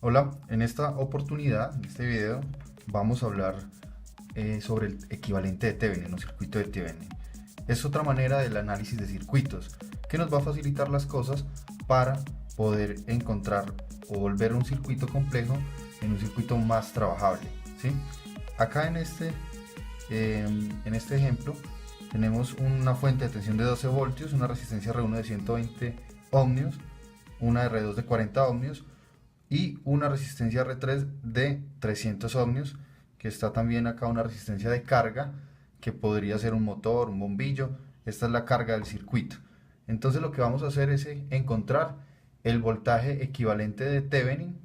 Hola, en esta oportunidad, en este video, vamos a hablar sobre el equivalente de Thevenin, un circuito de Thevenin. Es otra manera del análisis de circuitos que nos va a facilitar las cosas para poder encontrar o volver un circuito complejo en un circuito más trabajable, ¿sí? Acá en este ejemplo tenemos una fuente de tensión de 12 voltios, una resistencia R1 de 120 ohmios, una R2 de 40 ohmios y una resistencia R3 de 300 ohmios, que está también acá una resistencia de carga, que podría ser un motor, un bombillo. Esta es la carga del circuito. Entonces lo que vamos a hacer es encontrar el voltaje equivalente de Thevenin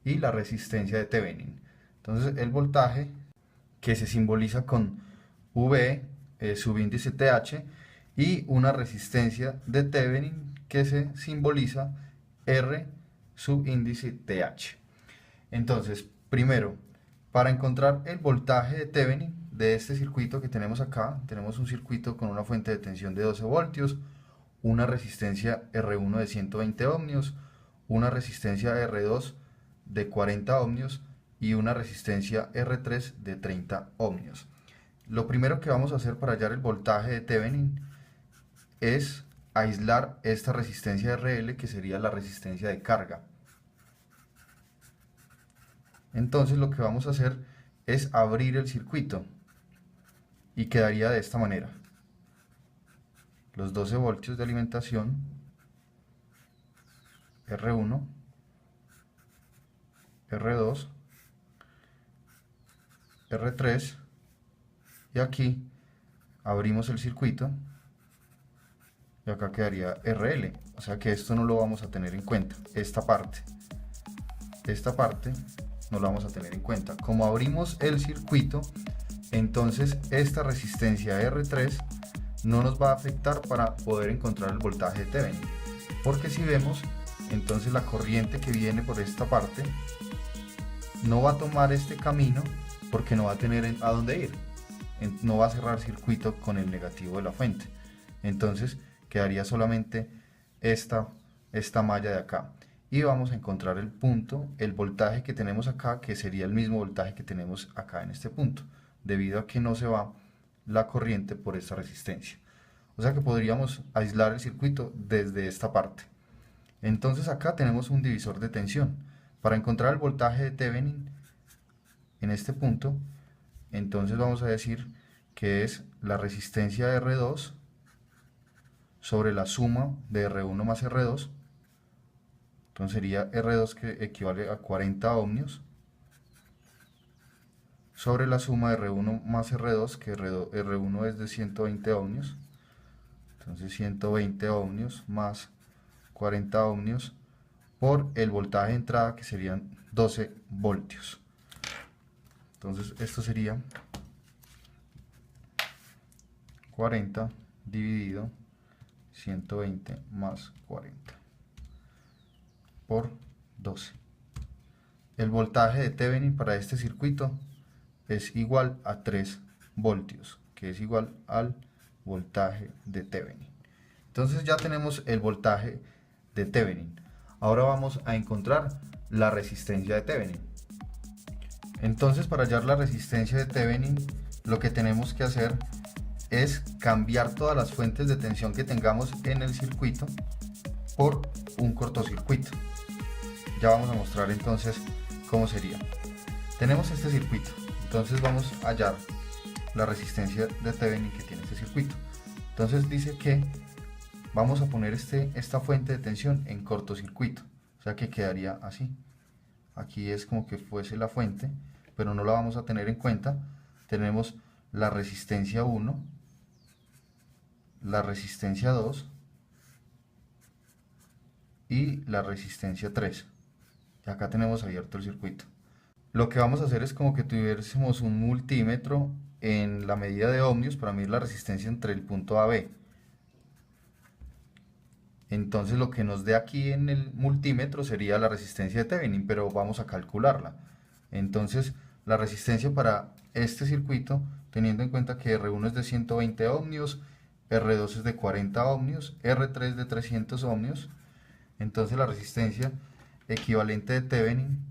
y la resistencia de Thevenin. Entonces el voltaje, que se simboliza con V, subíndice TH, y una resistencia de Thevenin que se simboliza R subíndice TH. Entonces, primero, para encontrar el voltaje de Thevenin de este circuito que tenemos acá, tenemos un circuito con una fuente de tensión de 12 voltios, una resistencia R1 de 120 ohmios, una resistencia R2 de 40 ohmios y una resistencia R3 de 30 ohmios. Lo primero que vamos a hacer para hallar el voltaje de Thevenin es aislar esta resistencia RL, que sería la resistencia de carga. Entonces lo que vamos a hacer es abrir el circuito y quedaría de esta manera: los 12 voltios de alimentación, R1, R2, R3, y aquí abrimos el circuito y acá quedaría RL. O sea que esto no lo vamos a tener en cuenta, esta parte no lo vamos a tener en cuenta. Como abrimos el circuito, entonces esta resistencia R3 no nos va a afectar para poder encontrar el voltaje de Thevenin, porque si vemos, entonces la corriente que viene por esta parte no va a tomar este camino porque no va a tener a dónde ir, no va a cerrar circuito con el negativo de la fuente. Entonces quedaría solamente esta malla de acá, y vamos a encontrar el punto, el voltaje que tenemos acá, que sería el mismo voltaje que tenemos acá en este punto, debido a que no se va la corriente por esta resistencia. O sea que podríamos aislar el circuito desde esta parte. Entonces acá tenemos un divisor de tensión. Para encontrar el voltaje de Thevenin en este punto, entonces vamos a decir que es la resistencia de R2 sobre la suma de R1 más R2. Entonces sería R2, que equivale a 40 ohmios, sobre la suma de R1 más R2, que R1 es de 120 ohmios. Entonces 120 ohmios más 40 ohmios por el voltaje de entrada, que serían 12 voltios. Entonces esto sería 40 dividido 120 más 40 por 12. El voltaje de Thevenin para este circuito es igual a 3 voltios, que es igual al voltaje de Thevenin. Entonces ya tenemos el voltaje de Thevenin. Ahora vamos a encontrar la resistencia de Thevenin. Entonces, para hallar la resistencia de Thevenin, lo que tenemos que hacer es cambiar todas las fuentes de tensión que tengamos en el circuito por un cortocircuito. Ya vamos a mostrar entonces cómo sería. Tenemos este circuito, entonces vamos a hallar la resistencia de Thevenin que tiene este circuito. Entonces dice que vamos a poner esta fuente de tensión en cortocircuito, o sea que quedaría así. Aquí es como que fuese la fuente, pero no la vamos a tener en cuenta. Tenemos la resistencia 1, la resistencia 2 y la resistencia 3. Y acá tenemos abierto el circuito. Lo que vamos a hacer es como que tuviésemos un multímetro en la medida de ohmios para medir la resistencia entre el punto A y B. Entonces lo que nos dé aquí en el multímetro sería la resistencia de Thevenin, pero vamos a calcularla. Entonces la resistencia para este circuito, teniendo en cuenta que R1 es de 120 ohmios, R2 es de 40 ohmios, R3 de 300 ohmios, entonces la resistencia equivalente de Thevenin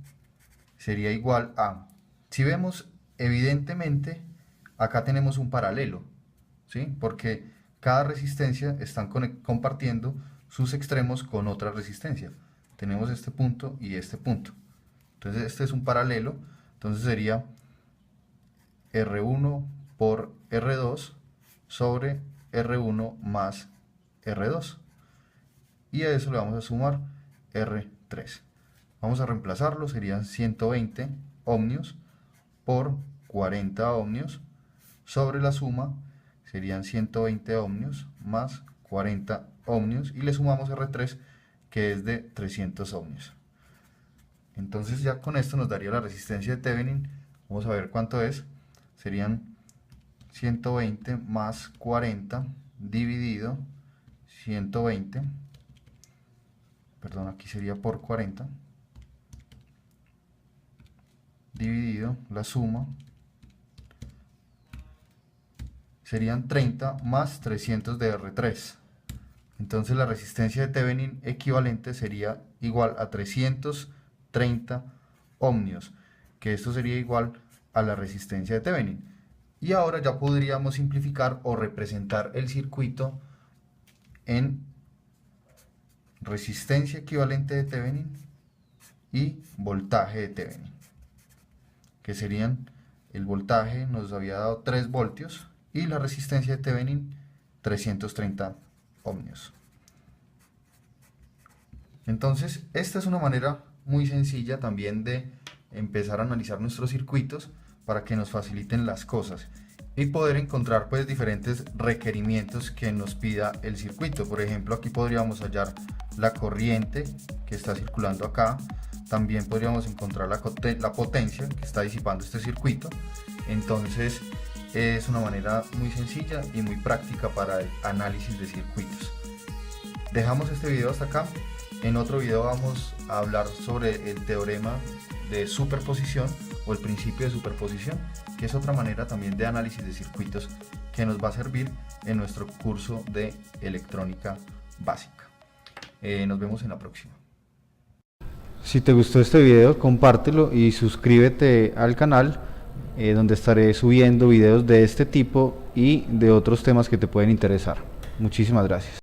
sería igual a, si vemos evidentemente, acá tenemos un paralelo, ¿sí? Porque cada resistencia están compartiendo sus extremos con otra resistencia. Tenemos este punto y este punto. Entonces este es un paralelo, entonces sería R1 por R2 sobre R1 más R2. Y a eso le vamos a sumar R3. Vamos a reemplazarlo, serían 120 ohmios por 40 ohmios sobre la suma, serían 120 ohmios más 40 ohmios y le sumamos R3 que es de 300 ohmios. Entonces ya con esto nos daría la resistencia de Thevenin. Vamos a ver cuánto es. Serían 120 más 40 dividido 120, perdón, aquí sería por 40, dividido la suma, serían 30 más 300 de R3. Entonces la resistencia de Thevenin equivalente sería igual a 330 ohmios, que esto sería igual a la resistencia de Thevenin. Y ahora ya podríamos simplificar o representar el circuito en resistencia equivalente de Thevenin y voltaje de Thevenin, que serían, el voltaje nos había dado 3 voltios y la resistencia de Thevenin 330 ohmios. Entonces esta es una manera muy sencilla también de empezar a analizar nuestros circuitos para que nos faciliten las cosas y poder encontrar pues diferentes requerimientos que nos pida el circuito. Por ejemplo, aquí podríamos hallar la corriente que está circulando acá, también podríamos encontrar la potencia que está disipando este circuito. Entonces es una manera muy sencilla y muy práctica para el análisis de circuitos. Dejamos este video hasta acá. En otro video vamos a hablar sobre el teorema de superposición o el principio de superposición, que es otra manera también de análisis de circuitos que nos va a servir en nuestro curso de electrónica básica. Nos vemos en la próxima. Si te gustó este video, compártelo y suscríbete al canal, donde estaré subiendo videos de este tipo y de otros temas que te pueden interesar. Muchísimas gracias.